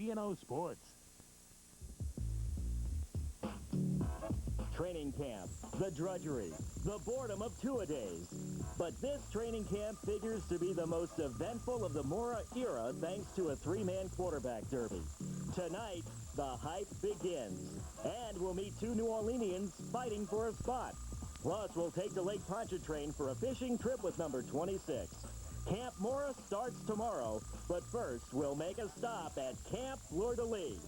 B&O Sports. Training camp, the drudgery, the boredom of two-a-days. But this training camp figures to be the most eventful of the Mora era thanks to a three-man quarterback derby. Tonight, the hype begins. And we'll meet two New Orleanians fighting for a spot. Plus, we'll take the Lake Pontchartrain for a fishing trip with number 26. Camp Mora starts tomorrow, but first, we'll make a stop at Camp Fleur-de-Lis.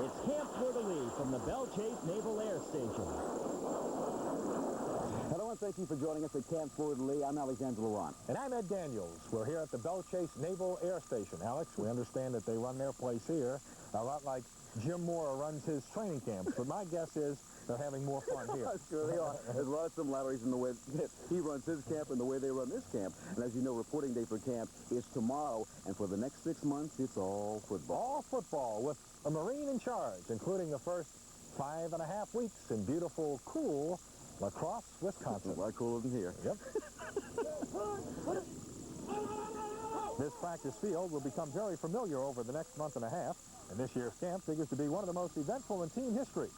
It's Camp Fleur-de-Lis from the Belle Chase Naval Air Station. Hello and thank you for joining us at Camp Fleur-de-Lis. I'm Alexander Laurent. And I'm Ed Daniels. We're here at the Belle Chase Naval Air Station. Alex, we understand that they run their place here a lot like Jim Mora runs his training camps, but my guess is they're having more fun here. Sure they are. There's a lot of similarities in the way that he runs his camp and the way they run this camp. And as you know, reporting day for camp is tomorrow. And for the next 6 months, it's all football. All football with a Marine in charge, including the first 5.5 weeks in beautiful, cool La Crosse, Wisconsin. A lot cooler than here. Yep. This practice field will become very familiar over the next month and a half. And this year's camp figures to be one of the most eventful in team history.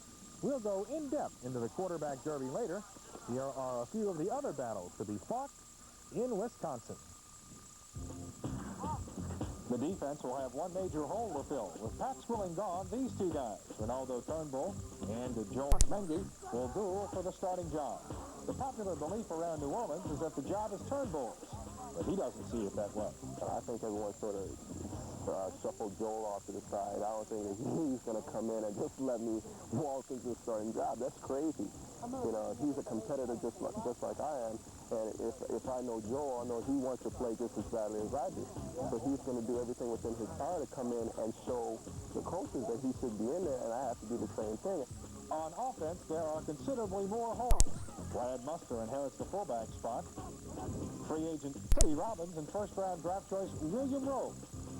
We'll go in-depth into the quarterback derby later. Here are a few of the other battles to be fought in Wisconsin. The defense will have one major hole to fill. With Pat Swilling gone, these two guys, Renaldo Turnbull and Joel Mengi, will duel for the starting job. The popular belief around New Orleans is that the job is Turnbull's, but he doesn't see it that way. I think everyone sort of shuffle Joel off to the side. I don't think that he's going to come in and just let me walk into the starting job. That's crazy. You know, he's a competitor just like I am. And if I know Joel, I know he wants to play just as badly as I do. So he's going to do everything within his power to come in and show the coaches that he should be in there, and I have to do the same thing. On offense, there are considerably more holes. Brad Muster inherits the fullback spot. Free agent Teddy Robbins and first-round draft choice William Roaf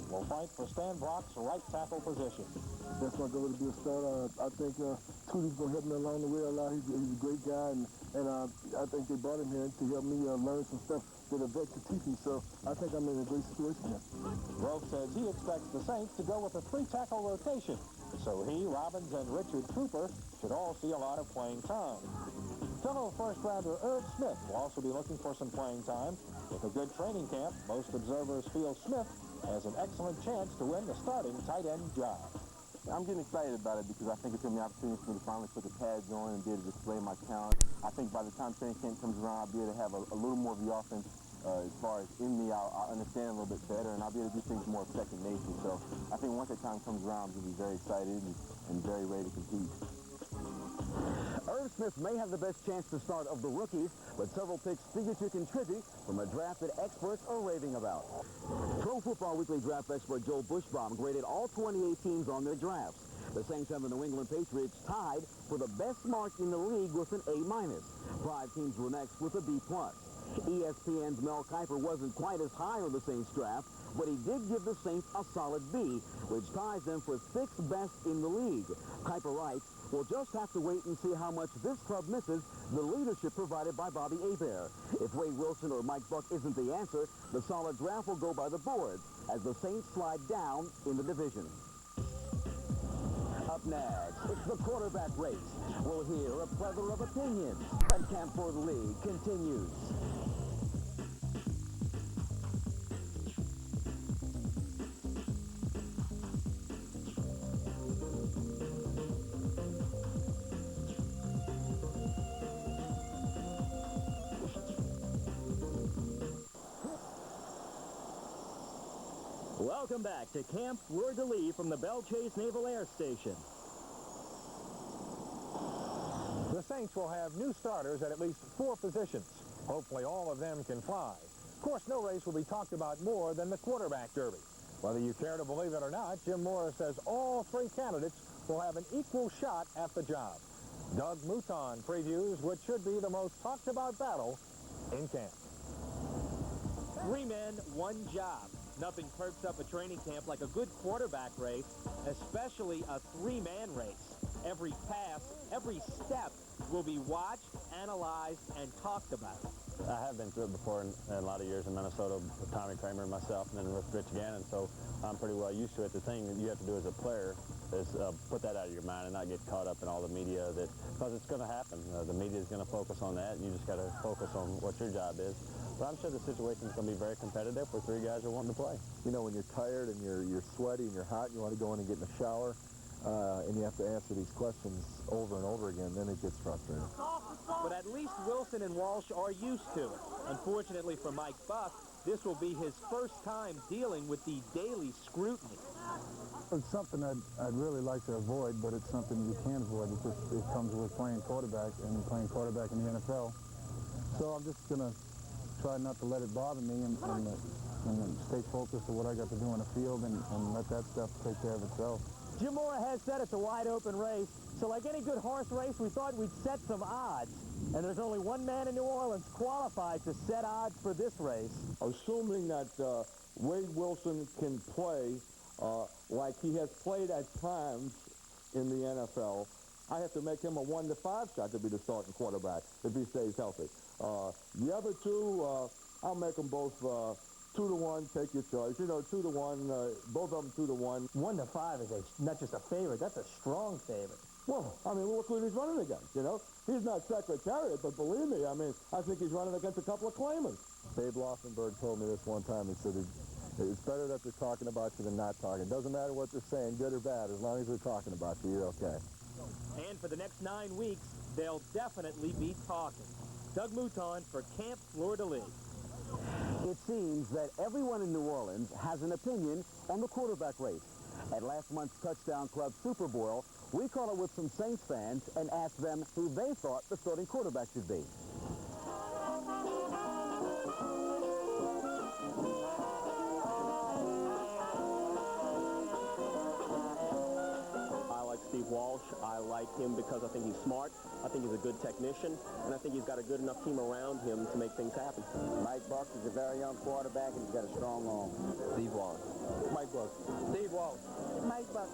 will fight for Stan Brock's right tackle position. That's my goal to be a starter. I think Tootie's going to help me along the way a lot. He's a great guy, and I think they brought him here to help me learn some stuff that a vet could teach me. So I think I'm in a great situation here. Roaf says he expects the Saints to go with a three-tackle rotation. So he, Robbins, and Richard Cooper should all see a lot of playing time. Fellow first-rounder Irv Smith will also be looking for some playing time. With a good training camp, most observers feel Smith has an excellent chance to win the starting tight end job. I'm getting excited about it because I think it's going to be an opportunity for me to finally put the pads on and be able to display my talent. I think by the time training camp comes around, I'll be able to have a little more of the offense as far as in me. I'll understand a little bit better, and I'll be able to do things more second nature. So I think once that time comes around, I'm going to be very excited and very ready to compete. Irv Smith may have the best chance to start of the rookies, but several picks figure to contribute from a draft that experts are raving about. Pro Football Weekly draft expert Joel Bushbaum graded all 28 teams on their drafts. The Saints and the New England Patriots tied for the best mark in the league with an A-. 5 teams were next with a B+. ESPN's Mel Kiper wasn't quite as high on the Saints draft, but he did give the Saints a solid B, which ties them for 6th best in the league. Kiper writes, "We'll just have to wait and see how much this club misses the leadership provided by Bobby Hebert. If Wade Wilson or Mike Buck isn't the answer, the solid draft will go by the boards as the Saints slide down in the division." Up next, it's the quarterback race. We'll hear a plethora of opinions. And Camp Fleur-de-Lis continues. Welcome back to Camp Fleur-de-Lis from the Belle Chase Naval Air Station. The Saints will have new starters at least 4 positions. Hopefully all of them can fly. Of course, no race will be talked about more than the quarterback derby. Whether you care to believe it or not, Jim Mora says all 3 candidates will have an equal shot at the job. Doug Mouton previews what should be the most talked about battle in camp. 3 men, 1 job. Nothing perks up a training camp like a good quarterback race, especially a 3-man race. Every pass, every step will be watched, analyzed, and talked about. I have been through it before in a lot of years in Minnesota with Tommy Kramer and myself, and then with Rich Gannon, so I'm pretty well used to it. The thing that you have to do as a player is put that out of your mind and not get caught up in all the media, because it's going to happen. The media is going to focus on that, and you just got to focus on what your job is. But I'm sure the situation is going to be very competitive where three guys are wanting to play. You know, when you're tired and you're sweaty and you're hot, and you want to go in and get in the shower, and you have to answer these questions over and over again, then it gets frustrating. But at least Wilson and Walsh are used to it. Unfortunately for Mike Buck, this will be his first time dealing with the daily scrutiny. It's something I'd really like to avoid, but it's something you can't avoid. It comes with playing quarterback and playing quarterback in the NFL. So I'm just going to try not to let it bother me and stay focused on what I got to do on the field and let that stuff take care of itself. Jim Mora has said it's a wide-open race, so like any good horse race, we thought we'd set some odds. And there's only one man in New Orleans qualified to set odds for this race. Assuming that Wade Wilson can play like he has played at times in the NFL, I have to make him a 1 to 5 shot to be the starting quarterback if he stays healthy. The other two, I'll make them both 2 to 1, take your choice. You know, 2 to 1, both of them 2 to 1. 1 to 5 is not just a favorite, that's a strong favorite. Well, I mean, look who he's running against, you know. He's not Secretariat, but believe me, I mean, I think he's running against a couple of claimers. Babe Loffenberg told me this one time. He said, it's better that they're talking about you than not talking. It doesn't matter what they're saying, good or bad. As long as they're talking about you, you're okay. And for the next 9 weeks, they'll definitely be talking. Doug Mouton for Camp Fleur-de-Lis. It seems that everyone in New Orleans has an opinion on the quarterback race. At last month's Touchdown Club Superboil, we caught up with some Saints fans and asked them who they thought the starting quarterback should be. Steve Walsh. I like him because I think he's smart, I think he's a good technician, and I think he's got a good enough team around him to make things happen. Mike Buck is a very young quarterback, and he's got a strong arm. Steve Walsh. Mike Buck. Steve Walsh. Mike Buck.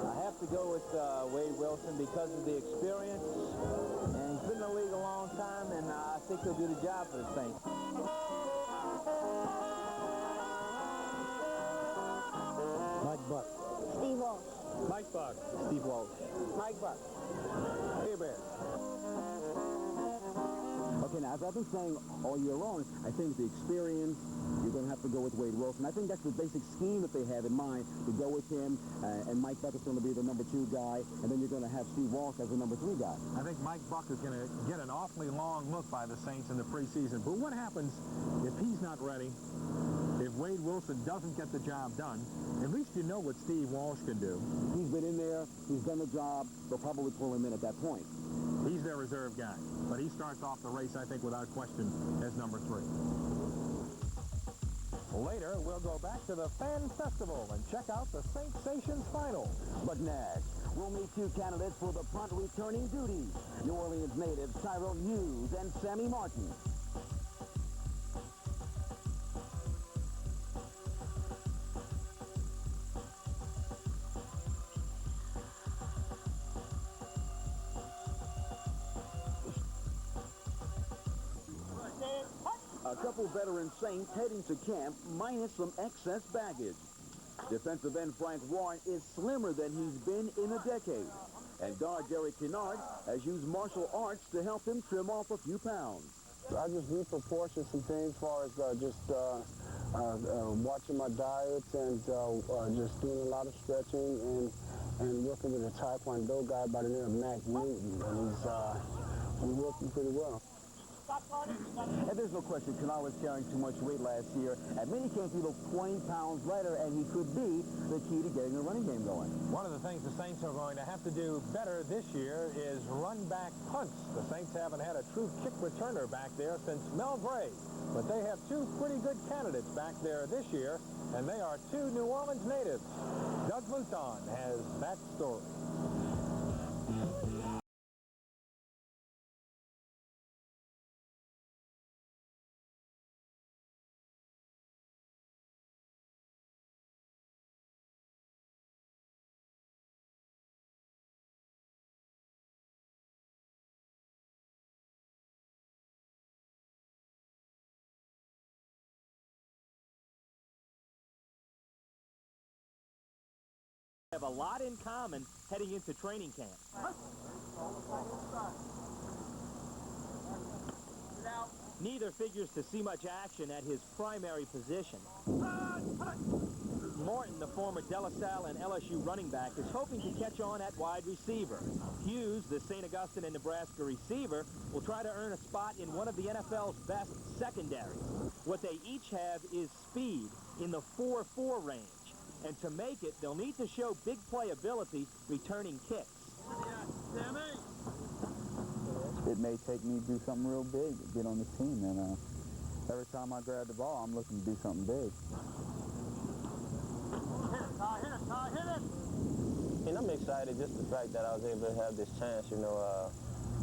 I have to go with Wade Wilson because of the experience, and he's been in the league a long time, and I think he'll do the job for the Saints. Mike Buck. Steve Walsh. Mike Buck. Steve Walsh. Mike Buck. Hey, Bear. Okay, now, as I've been saying all year long, I think the experience, you're going to have to go with Wade Wilson. I think that's the basic scheme that they have in mind, to go with him, and Mike Buck is going to be the number 2 guy, and then you're going to have Steve Walsh as the number 3 guy. I think Mike Buck is going to get an awfully long look by the Saints in the preseason. But what happens if he's not ready? If Wade Wilson doesn't get the job done, at least you know what Steve Walsh can do. He's been in there, he's done the job, they'll probably pull him in at that point. He's their reserve guy, but he starts off the race, I think, without question, as number 3. Later, we'll go back to the Fan Festival and check out the Saintsations final. But next, we'll meet 2 candidates for the punt returning duties. New Orleans natives Tyrone Hughes and Sammy Martin. A couple veteran Saints heading to camp minus some excess baggage. Defensive end Frank Warren is slimmer than he's been in a decade. And guard Derek Kennard has used martial arts to help him trim off a few pounds. I just reproportioned some things as far as watching my diet and just doing a lot of stretching and working with a Taekwondo guy by the name of Mac Newton. And he's working pretty well. And there's no question Kennard was carrying too much weight last year. At minicamp, he looked 20 pounds lighter, and he could be the key to getting the running game going. One of the things the Saints are going to have to do better this year is run back punts. The Saints haven't had a true kick returner back there since Mel Gray. But they have 2 pretty good candidates back there this year, and they are 2 New Orleans natives. Doug Mouton has that story. have a lot in common heading into training camp. Neither figures to see much action at his primary position. Morton, the former De La Salle and LSU running back, is hoping to catch on at wide receiver. Hughes, the St. Augustine and Nebraska receiver, will try to earn a spot in one of the NFL's best secondaries. What they each have is speed in the 4.4 range. And to make it, they'll need to show big playability returning kicks. It may take me to do something real big to get on the team, and every time I grab the ball, I'm looking to do something big. And I'm excited just the fact that I was able to have this chance, you know,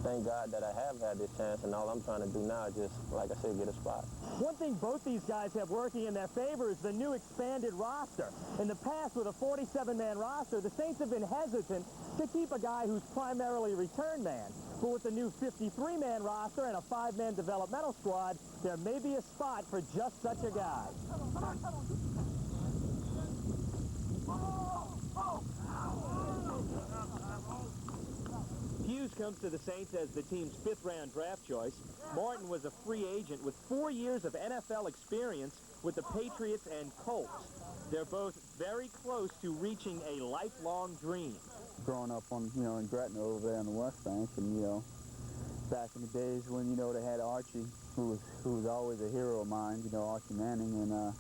thank God that I have had this chance, and all I'm trying to do now is just, like I said, get a spot. One thing both these guys have working in their favor is the new expanded roster. In the past, with a 47-man roster, the Saints have been hesitant to keep a guy who's primarily return man. But with the new 53-man roster and a 5-man developmental squad, there may be a spot for just such a guy. Hughes comes to the Saints as the team's 5th-round draft choice. Martin was a free agent with 4 years of NFL experience with the Patriots and Colts. They're both very close to reaching a lifelong dream. Growing up on, in Gretna over there on the West Bank, and, back in the days when, they had Archie, who was always a hero of mine, Archie Manning, and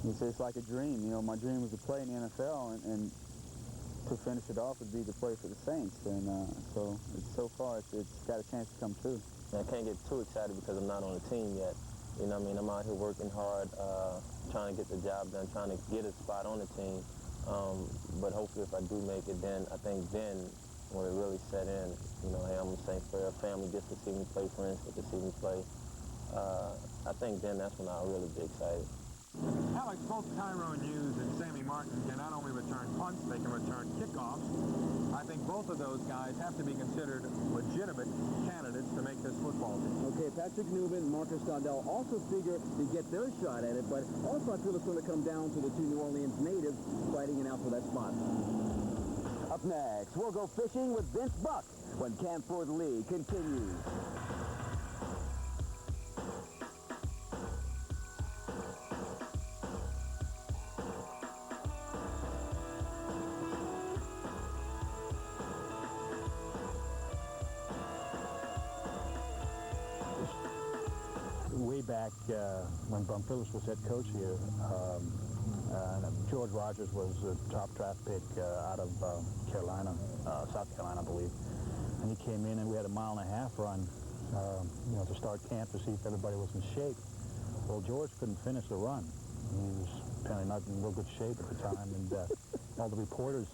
it's like a dream. My dream was to play in the NFL, and to finish it off would be to play for the Saints, and so far it's got a chance to come true. I can't get too excited because I'm not on the team yet. You know what I mean? I'm out here working hard, trying to get the job done, trying to get a spot on the team. But hopefully if I do make it, then I think then when it really set in, hey, I'm a Saints player, family gets to see me play, friends get to see me play. I think then that's when I'll really be excited. Alex, both Tyrone Hughes and Sammy Martin can not only return punts, they can return kickoffs. I think both of those guys have to be considered legitimate candidates to make this football team. Okay, Patrick Newman and Marcus Dondell also figure to get their shot at it, but also I feel it's going to come down to the 2 New Orleans natives fighting it out for that spot. Up next, we'll go fishing with Vince Buck when Camp Fleur-de-Lis continues. Way back when Bum Phillips was head coach here, George Rogers was a top draft pick out of Carolina, South Carolina, I believe. And he came in and we had a 1.5 mile run, to start camp to see if everybody was in shape. Well, George couldn't finish the run. He was apparently not in real good shape at the time. And all the reporters,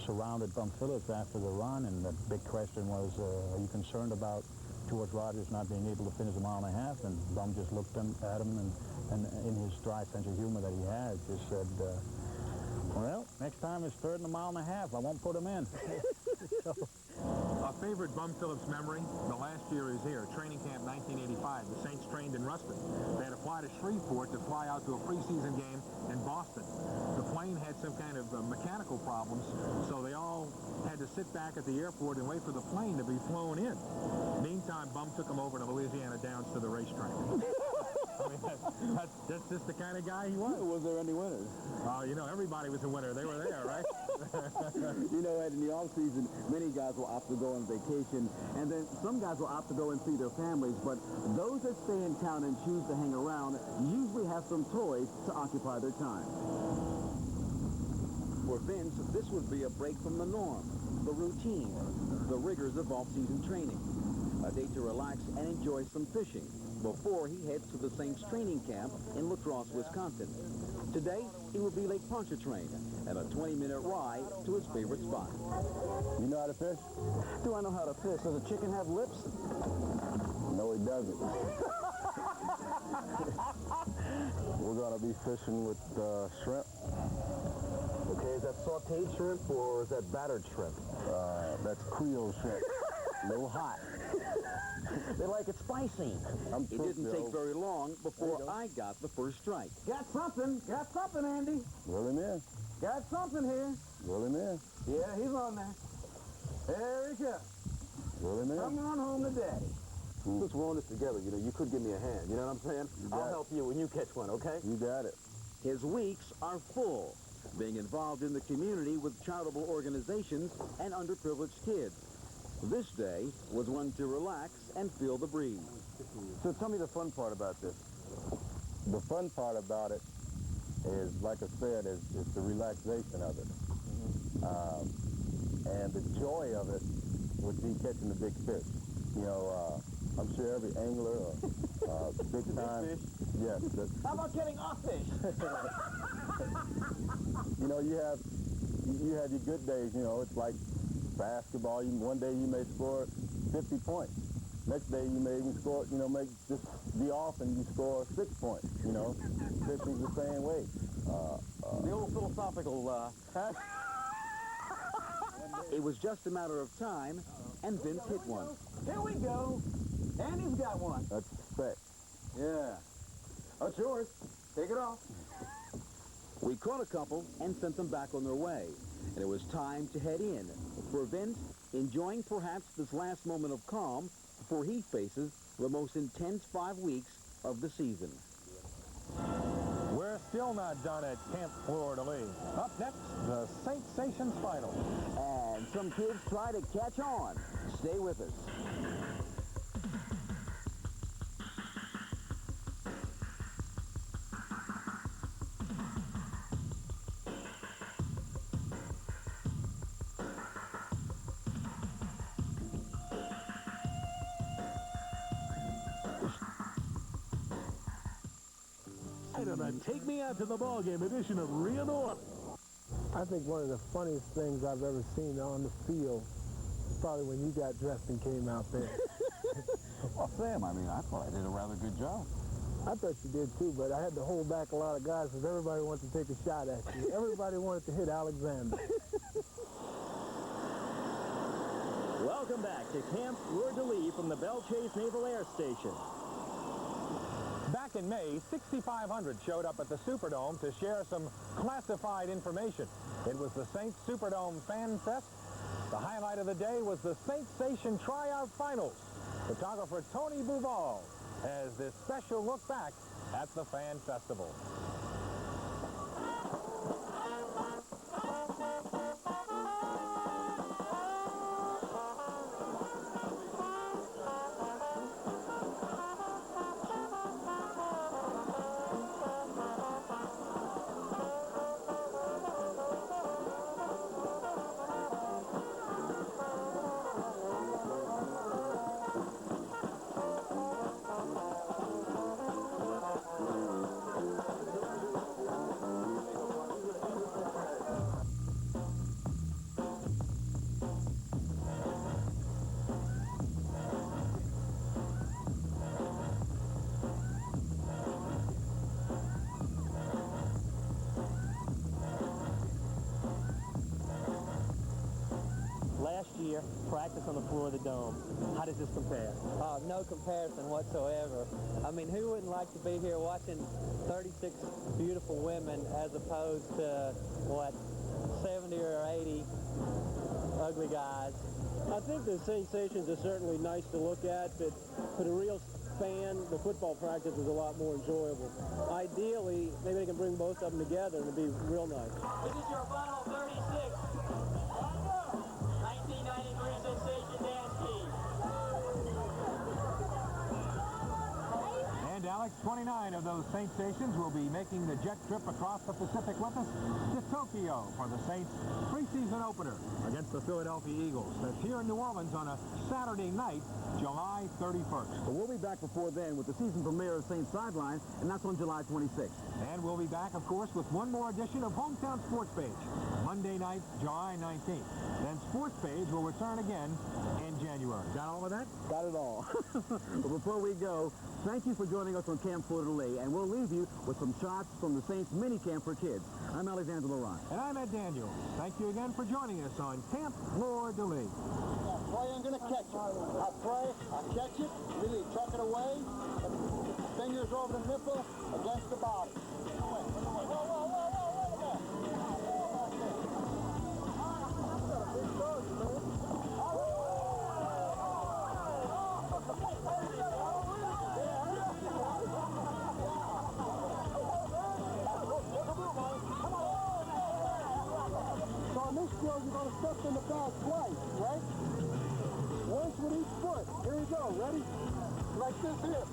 surrounded Bum Phillips after the run. And the big question was, are you concerned about George Rogers not being able to finish a 1.5 miles, and Bum just looked at him and in his dry sense of humor that he had, just said, well, next time it's 3rd and a 1.5 miles, I won't put him in. A favorite Bum Phillips memory, the last year is here, training camp 1985. The Saints trained in Ruston. They had to fly to Shreveport to fly out to a preseason game in Boston. The plane had some kind of mechanical problems, so they all had to sit back at the airport and wait for the plane to be flown in. Meantime, Bum took them over to Louisiana Downs to the racetrack. I mean, that's just the kind of guy he was. Was there any winners? Everybody was a winner. They were there, right? Ed, in the off-season, many guys will opt to go on vacation, and then some guys will opt to go and see their families, but those that stay in town and choose to hang around usually have some toys to occupy their time. For Vince, this would be a break from the norm, the routine, the rigors of off-season training. A day to relax and enjoy some fishing before he heads to the Saints training camp in La Crosse, Wisconsin. Today, he will be Lake Pontchartrain and a 20-minute ride to his favorite spot. You know how to fish? Do I know how to fish? Does a chicken have lips? No, he doesn't. We're going to be fishing with shrimp. Okay, is that sauteed shrimp or is that battered shrimp? That's Creole shrimp. A little hot. They like it spicy. It didn't take very long before I got the first strike. Got something, Andy. Roll him in. Got something here. Roll him in. Yeah, he's on there. There he comes. Roll him in. Come on home to Daddy. Since we're on this together, you could give me a hand. You know what I'm saying? I'll help you when you catch one, okay? You got it. His weeks are full, being involved in the community with charitable organizations and underprivileged kids. This day was one to relax and feel the breeze. So tell me the fun part about this. The fun part about it is, like I said, is the relaxation of it. And the joy of it would be catching the big fish. You know, I'm sure every angler or big time. Big fish? Yes. How about getting off fish? You know, you have your good days. You know, it's like basketball. One day you may score 50 points. Next day you may even score, just be off and you score 6 points. You know, fishing's the same way. The old philosophical. It was just a matter of time, and Vince hit one. Here we go. Andy's got one. That's respect. Yeah. That's yours. Take it off. We caught a couple and sent them back on their way. And it was time to head in. For Vince, enjoying perhaps this last moment of calm before he faces the most intense 5 weeks of the season. We're still not done at Camp Fleur-de-Lis. Up next, the Saintsations final. And some kids try to catch on. Stay with us. On a Take Me Out to the Ballgame edition of Real North. I think one of the funniest things I've ever seen on the field was probably when you got dressed and came out there. Well, Sam, I thought I did a rather good job. I thought you did too, but I had to hold back a lot of guys because everybody wanted to take a shot at you. Everybody wanted to hit Alexander. Welcome back to Camp Fleur-de-Lis from the Belle Chase Naval Air Station. Back in May, 6,500 showed up at the Superdome to share some classified information. It was the Saints Superdome Fan Fest. The highlight of the day was the Saintsation Tryout Finals. Photographer Tony Bouval has this special look back at the Fan Festival. Last year, practice on the floor of the dome. How does this compare? No comparison whatsoever. I mean, who wouldn't like to be here watching 36 beautiful women as opposed to, what, 70 or 80 ugly guys? I think the Saintsations are certainly nice to look at, but for the real fan, the football practice is a lot more enjoyable. Ideally, maybe they can bring both of them together and it'd be real nice. This is your final 36. 1993 Sensation Dance Team. And Alex, 29 of those Saintsations will be making the jet trip across the Pacific with us to Tokyo for the Saints preseason opener against the Philadelphia Eagles. That's here in New Orleans on a Saturday night, July 31st. But we'll be back before then with the season premiere of Saints Sideline, and that's on July 26th. And we'll be back, of course, with one more edition of Hometown Sports Page, Monday night, July 19th. Then Sports Page will return again in January. Got all of that? Got it all. But before we go, thank you for joining us on Camp Fleur-de-Lis, and we'll leave you with some shots from the Saints mini camp for kids. I'm Alexander run. And I'm Ed Daniels. Thank you again for joining us on Camp Fleur-de-Lis. I pray I'm going to catch it. I pray I catch it, really tuck it away, and fingers over the nipple against the body. So on this drill, you're going to step in the bag twice, right? Once with each foot. Here we go. Ready? Like this here.